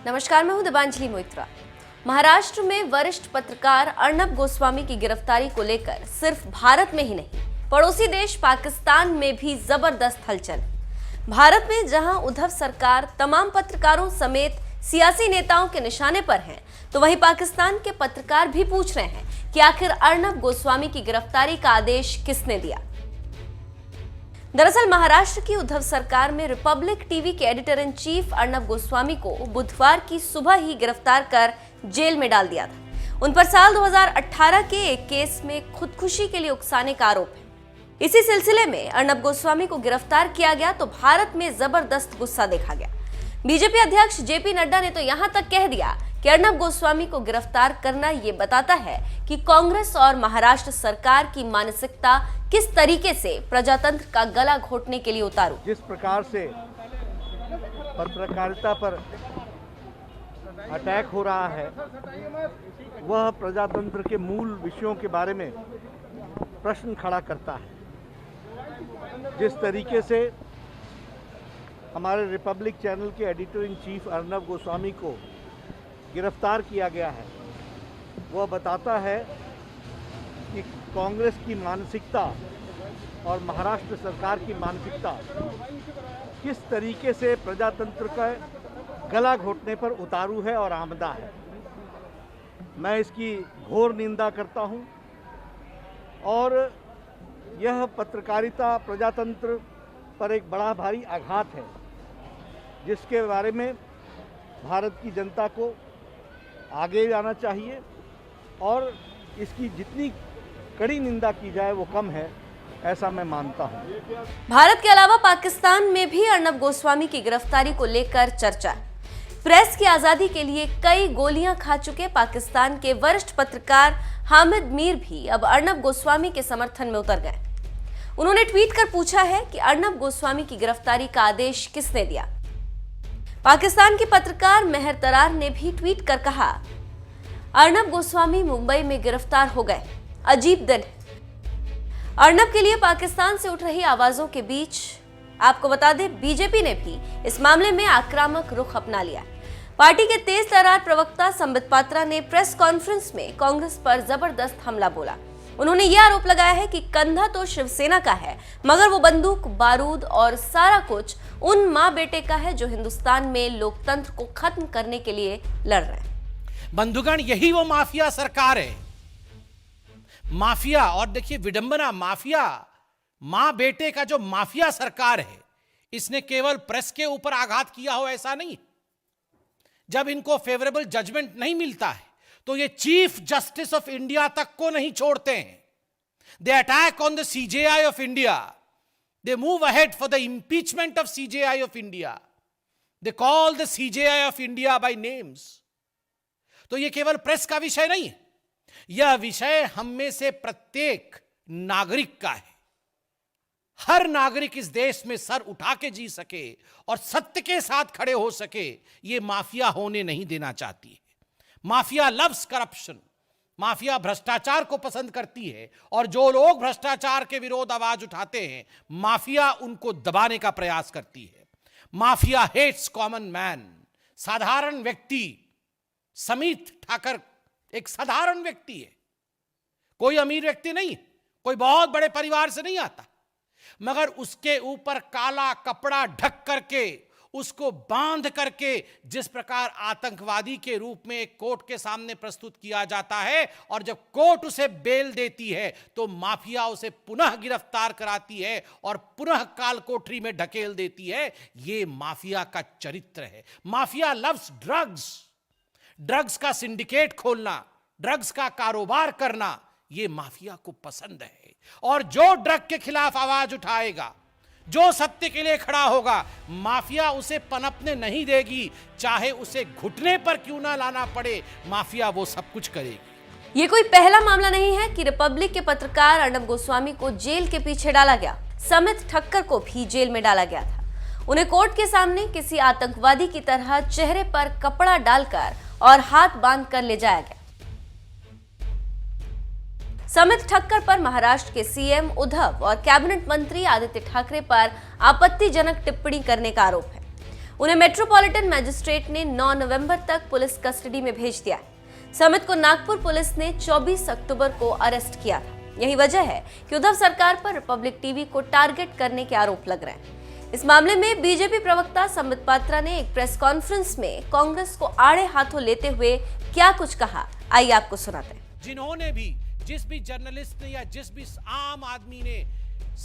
नमस्कार, मैं हूं दिबांजलि मोइत्रा। महाराष्ट्र में वरिष्ठ पत्रकार अर्नब गोस्वामी की गिरफ्तारी को लेकर सिर्फ भारत में ही नहीं, पड़ोसी देश पाकिस्तान में भी जबरदस्त हलचल। भारत में जहां उद्धव सरकार तमाम पत्रकारों समेत सियासी नेताओं के निशाने पर है, तो वहीं पाकिस्तान के पत्रकार भी पूछ रहे हैं कि आखिर अर्नब गोस्वामी की गिरफ्तारी का आदेश किसने दिया। दरअसल महाराष्ट्र की उद्धव सरकार में रिपब्लिक टीवी के editor in chief Arnab Goswami को बुधवार की सुबह ही गिरफ्तार कर जेल में डाल दिया था। उन पर साल 2018 के एक केस में खुदकुशी के लिए उकसाने का आरोप है। इसी सिलसिले में अर्नब गोस्वामी को गिरफ्तार किया गया तो भारत में जबरदस्त गुस्सा देखा गया। बीजेपी अध्यक्ष जेपी नड्डा ने तो यहां तक कह दिया कि अर्नब गोस्वामी को गिरफ्तार करना ये बताता है कि कांग्रेस और महाराष्ट्र सरकार की मानसिकता किस तरीके से प्रजातंत्र का गला घोटने के लिए उतारू। जिस प्रकार से पत्रकारिता पर अटैक हो रहा है, वह प्रजातंत्र के मूल विषयों के बारे में प्रश्न खड़ा करता है। जिस तरीके से हमारे रिपब्लिक चैनल के editor in chief Arnab Goswami को गिरफ्तार किया गया है, वह बताता है कि कांग्रेस की मानसिकता और महाराष्ट्र सरकार की मानसिकता किस तरीके से प्रजातंत्र का गला घोटने पर उतारू है और आमदा है। मैं इसकी घोर निंदा करता हूं और यह पत्रकारिता प्रजातंत्र पर एक बड़ा भारी आघात है, जिसके बारे में भारत की जनता को आगे जाना चाहिए और इसकी जितनी कड़ी निंदा की जाए वो कम है, ऐसा मैं मानता हूं। भारत के अलावा पाकिस्तान में भी अर्नब गोस्वामी की गिरफ्तारी को लेकर चर्चा है। प्रेस की आजादी के लिए कई गोलियां खा चुके पाकिस्तान के वरिष्ठ पत्रकार हामिद मीर भी अब अर्नब गोस्वामी के समर्थन में उतर गए। उन्होंने ट्वीट कर पूछा है कि अर्नब गोस्वामी की गिरफ्तारी का आदेश किसने दिया। पाकिस्तान के पत्रकार मेहर तरार ने भी ट्वीट कर कहा, अर्नब गोस्वामी मुंबई में गिरफ्तार हो गए, अजीब दिन है। अर्नब के लिए पाकिस्तान से उठ रही आवाजों के बीच आपको बता दें, बीजेपी ने भी इस मामले में आक्रामक रुख अपना लिया। पार्टी के तेज तर्रार प्रवक्ता संबित पात्रा ने प्रेस कॉन्फ्रेंस में कांग्रेस पर जबरदस्त हमला बोला। उन्होंने यह आरोप लगाया है कि कंधा तो शिवसेना का है, मगर वो बंदूक, बारूद और सारा कुछ उन माँ बेटे का है जो हिंदुस्तान में लोकतंत्र को खत्म करने के लिए लड़ रहे हैं। बंधुगण, यही वो माफिया सरकार है। माफिया, और देखिए विडंबना, माफिया मां बेटे का जो माफिया सरकार है, इसने केवल प्रेस के ऊपर आघात किया हो ऐसा नहीं। जब इनको फेवरेबल जजमेंट नहीं मिलता है तो ये चीफ जस्टिस ऑफ इंडिया तक को नहीं छोड़ते हैं। They attack on the CJI of India, they move ahead for the impeachment of CJI of India, they call the CJI of India by names. तो ये केवल प्रेस का विषय नहीं है, यह विषय हम में से प्रत्येक नागरिक का है। हर नागरिक इस देश में सर उठा के जी सके और सत्य के साथ खड़े हो सके, यह माफिया होने नहीं देना चाहती है। माफिया लव्स करप्शन, माफिया भ्रष्टाचार को पसंद करती है और जो लोग भ्रष्टाचार के विरोध आवाज उठाते हैं, माफिया उनको दबाने का प्रयास करती है। माफिया हेट्स कॉमन मैन, साधारण व्यक्ति। समीत ठाकर एक साधारण व्यक्ति है, कोई अमीर व्यक्ति नहीं, कोई बहुत बड़े परिवार से नहीं आता, मगर उसके ऊपर काला कपड़ा ढक करके, उसको बांध करके जिस प्रकार आतंकवादी के रूप में एक कोर्ट के सामने प्रस्तुत किया जाता है, और जब कोर्ट उसे बेल देती है तो माफिया उसे पुनः गिरफ्तार कराती है और पुनः काल कोठरी में ढकेल देती है। यह माफिया का चरित्र है। माफिया लव्स ड्रग्स, ड्रग्स का सिंडिकेट खोलना, ड्रग्स का कारोबार करना, यह माफिया को पसंद है। और जो ड्रग के खिलाफ आवाज उठाएगा, जो सत्य के लिए खड़ा होगा, माफिया उसे पनपने नहीं देगी, चाहे उसे घुटने पर क्यों ना लाना पड़े, माफिया वो सब कुछ करेगी। ये कोई पहला मामला नहीं है कि रिपब्लिक के पत्रकार अर्नब गोस्वामी को जेल के पीछे डाला गया। समित ठक्कर को भी जेल में डाला गया था। उन्हें कोर्ट के सामने किसी आतंकवादी की तरह चेहरे पर कपड़ा डालकर और हाथ बांधकर ले जाया गया। समित ठक्कर पर महाराष्ट्र के सीएम उद्धव और कैबिनेट मंत्री आदित्य ठाकरे पर आपत्तिजनक टिप्पणी करने का आरोप है। उन्हें मेट्रोपॉलिटन मैजिस्ट्रेट ने 9 नवंबर तक पुलिस कस्टडी में भेज दिया है। समित को नागपुर पुलिस ने 24 अक्टूबर को अरेस्ट किया था। यही वजह है कि उद्धव सरकार पर रिपब्लिक टीवी को टारगेट करने के आरोप लग रहे हैं। इस मामले में बीजेपी प्रवक्ता संबित पात्रा ने एक प्रेस कॉन्फ्रेंस में कांग्रेस को आड़े हाथों लेते हुए क्या कुछ कहा, आइए आपको सुनाते हैं। जिन्होंने भी, जिस भी जर्नलिस्ट ने या जिस भी आम आदमी ने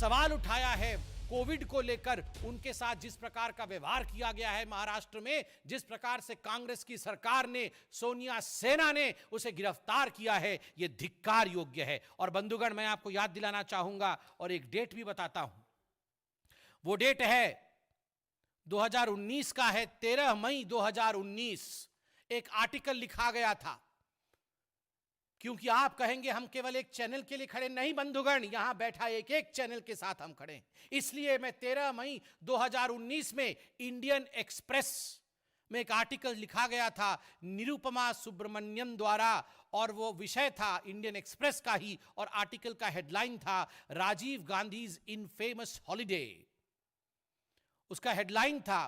सवाल उठाया है कोविड को लेकर, उनके साथ जिस प्रकार का व्यवहार किया गया है महाराष्ट्र में, जिस प्रकार से कांग्रेस की सरकार ने, सोनिया सेना ने उसे गिरफ्तार किया है, यह धिक्कार योग्य है। और बंधुगण, मैं आपको याद दिलाना चाहूंगा और एक डेट भी बताता हूं। वो डेट है 2019 का है, 13 मई 2019। एक आर्टिकल लिखा गया था, क्योंकि आप कहेंगे हम केवल एक चैनल के लिए खड़े नहीं बंधुगण, यहां बैठा एक एक चैनल के साथ हम खड़े हैं। इसलिए मैं 13 मई 2019 में इंडियन एक्सप्रेस में एक आर्टिकल लिखा गया था निरुपमा सुब्रमण्यम द्वारा, और वो विषय था इंडियन एक्सप्रेस का ही, और आर्टिकल का हेडलाइन था राजीव गांधीज इनफेमस हॉलिडे। उसका हेडलाइन था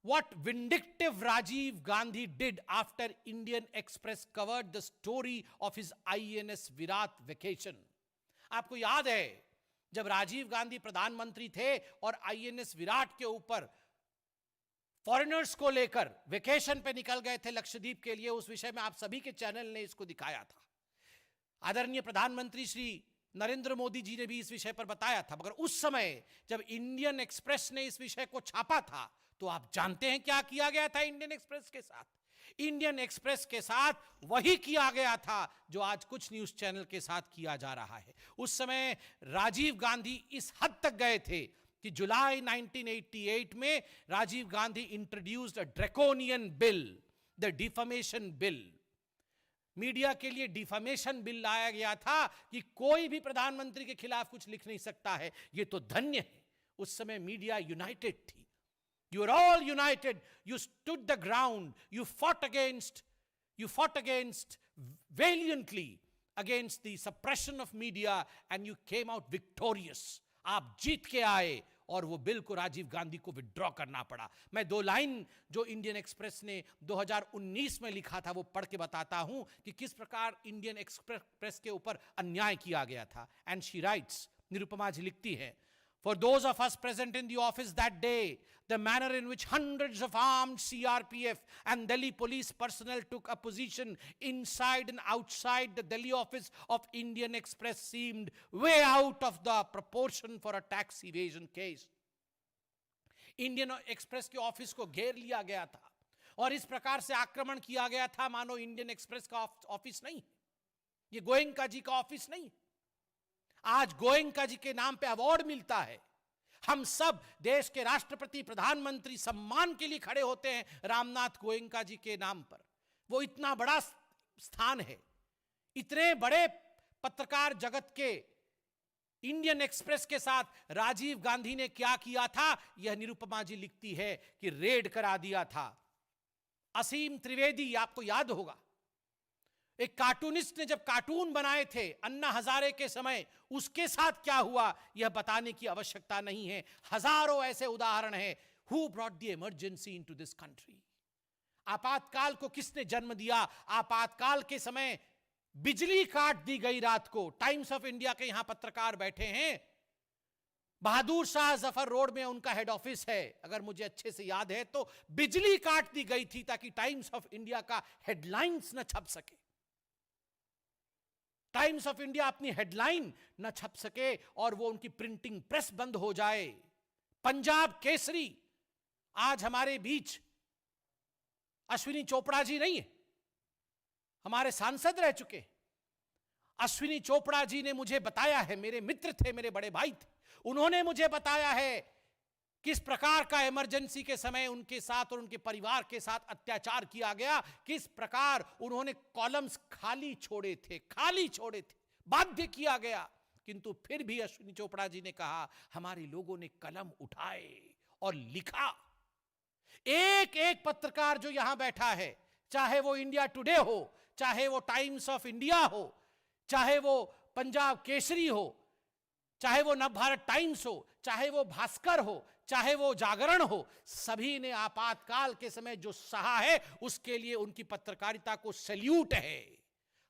What vindictive Rajiv Gandhi did after Indian Express covered the story of his INS Virat vacation। आपको याद है जब राजीव गांधी प्रधानमंत्री थे और INS विराट के ऊपर फॉरेनर्स को लेकर वेकेशन पे निकल गए थे लक्षद्वीप के लिए, उस विषय में आप सभी के चैनल ने इसको दिखाया था। आदरणीय प्रधानमंत्री श्री नरेंद्र मोदी जी ने भी इस विषय पर बताया था। मगर उस समय जब इंडियन एक्सप्रेस ने इस विषय को छापा था, तो आप जानते हैं क्या किया गया था इंडियन एक्सप्रेस के साथ। इंडियन एक्सप्रेस के साथ वही किया गया था जो आज कुछ न्यूज चैनल के साथ किया जा रहा है। उस समय राजीव गांधी इस हद तक गए थे कि जुलाई 1988 में Rajiv Gandhi introduced a draconian bill, the defamation bill. Media के लिए डिफेमेशन बिल लाया गया था कि कोई भी प्रधानमंत्री के खिलाफ कुछ लिख नहीं सकता है। यह तो धन्य है, उस समय मीडिया यूनाइटेड थी। You are all united. You stood the ground. You fought against valiantly against the suppression of media, and you came out victorious. आप जीत के आए और वो बिल को राजीव गांधी को विड्रॉ करना पड़ा। मैं 2 लाइन जो इंडियन एक्सप्रेस ने 2019 में लिखा था वो पढ़ के बताता हूं कि किस प्रकार इंडियन एक्सप्रेस के ऊपर अन्याय किया गया था। एंड शी राइट्स, निरुपमा जी लिखती है, For those of us present in the office that day, the manner in which hundreds of armed CRPF and Delhi police personnel took a position inside and outside the Delhi office of Indian Express seemed way out of the proportion for a tax evasion case. Indian Express के office को घेर लिया गया था और इस प्रकार से आक्रमण किया गया था मानो इंडियन एक्सप्रेस का ऑफिस नहीं, ये गोयनका जी का ऑफिस नहीं। आज गोयनका जी के नाम पे अवार्ड मिलता है। हम सब देश के राष्ट्रपति, प्रधानमंत्री सम्मान के लिए खड़े होते हैं रामनाथ गोयनका जी के नाम पर। वो इतना बड़ा स्थान है। इतने बड़े पत्रकार जगत के इंडियन एक्सप्रेस के साथ राजीव गांधी ने क्या किया था, यह निरुपमा जी लिखती है कि रेड करा दिया था। असीम त्रिवेदी, आपको याद होगा, एक कार्टूनिस्ट ने जब कार्टून बनाए थे अन्ना हजारे के समय, उसके साथ क्या हुआ यह बताने की आवश्यकता नहीं है। हजारों ऐसे उदाहरण हैं। Who brought the emergency into this country? आपातकाल को किसने जन्म दिया? आपातकाल के समय बिजली काट दी गई रात को। टाइम्स ऑफ इंडिया के यहां पत्रकार बैठे हैं, बहादुर शाह जफर रोड में उनका हेड ऑफिस है, अगर मुझे अच्छे से याद है तो बिजली काट दी गई थी ताकि टाइम्स ऑफ इंडिया का हेडलाइंस न छप सके। टाइम्स ऑफ इंडिया अपनी हेडलाइन न छप सके और वो उनकी प्रिंटिंग प्रेस बंद हो जाए। पंजाब केसरी, आज हमारे बीच अश्विनी चोपड़ा जी नहीं है, हमारे सांसद रह चुके। अश्विनी चोपड़ा जी ने मुझे बताया है, मेरे मित्र थे, मेरे बड़े भाई थे, उन्होंने मुझे बताया है किस प्रकार का इमरजेंसी के समय उनके साथ और उनके परिवार के साथ अत्याचार किया गया, किस प्रकार उन्होंने कॉलम्स खाली छोड़े थे, बाध्य किया गया। किंतु फिर भी अश्विनी चोपड़ा जी ने कहा हमारे लोगों ने कलम उठाए और लिखा। एक एक पत्रकार जो यहां बैठा है, चाहे वो इंडिया टुडे हो, चाहे वो टाइम्स ऑफ इंडिया हो, चाहे वो पंजाब केसरी हो, चाहे वो नवभारत टाइम्स हो, चाहे वो भास्कर हो, चाहे वो जागरण हो, सभी ने आपातकाल के समय जो सहा है उसके लिए उनकी पत्रकारिता को सैल्यूट है।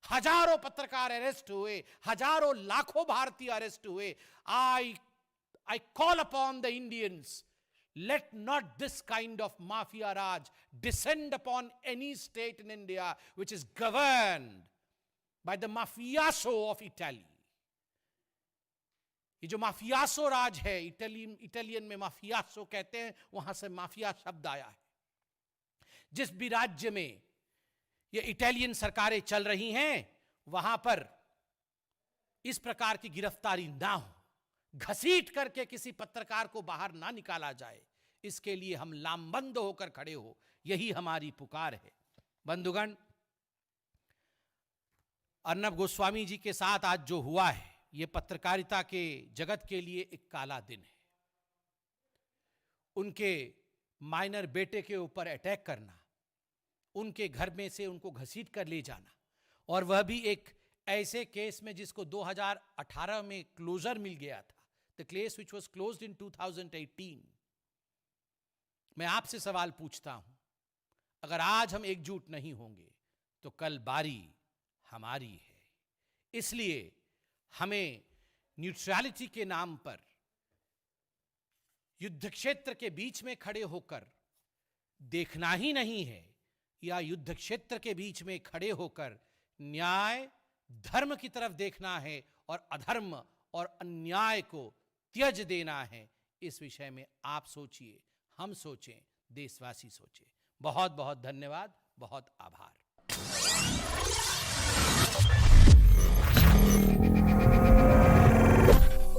हजारों पत्रकार अरेस्ट हुए, हजारों लाखों भारतीय अरेस्ट हुए। I call upon the Indians, let not this kind of mafia raj descend upon any state in India which is governed by the mafioso of Italy. ये जो माफियासो राज है, इटालियन में माफियासो कहते हैं, वहां से माफिया शब्द आया है। जिस भी राज्य में ये इटालियन सरकारें चल रही हैं, वहां पर इस प्रकार की गिरफ्तारी ना हो, घसीट करके किसी पत्रकार को बाहर ना निकाला जाए, इसके लिए हम लामबंद होकर खड़े हो, यही हमारी पुकार है। बंधुगण, अर्नब गोस्वामी जी के साथ आज जो हुआ है, यह पत्रकारिता के जगत के लिए एक काला दिन है। उनके माइनर बेटे के ऊपर अटैक करना, उनके घर में से उनको घसीट कर ले जाना, और वह भी एक ऐसे केस में जिसको 2018 में क्लोजर मिल गया था, the case which was closed in 2018। मैं आपसे सवाल पूछता हूं, अगर आज हम एकजुट नहीं होंगे तो कल बारी हमारी है। इसलिए हमें न्यूट्रलिटी के नाम पर युद्ध क्षेत्र के बीच में खड़े होकर देखना ही नहीं है, या युद्ध क्षेत्र के बीच में खड़े होकर न्याय धर्म की तरफ देखना है और अधर्म और अन्याय को त्यज देना है। इस विषय में आप सोचिए, हम सोचें, देशवासी सोचें। बहुत बहुत धन्यवाद, बहुत आभार।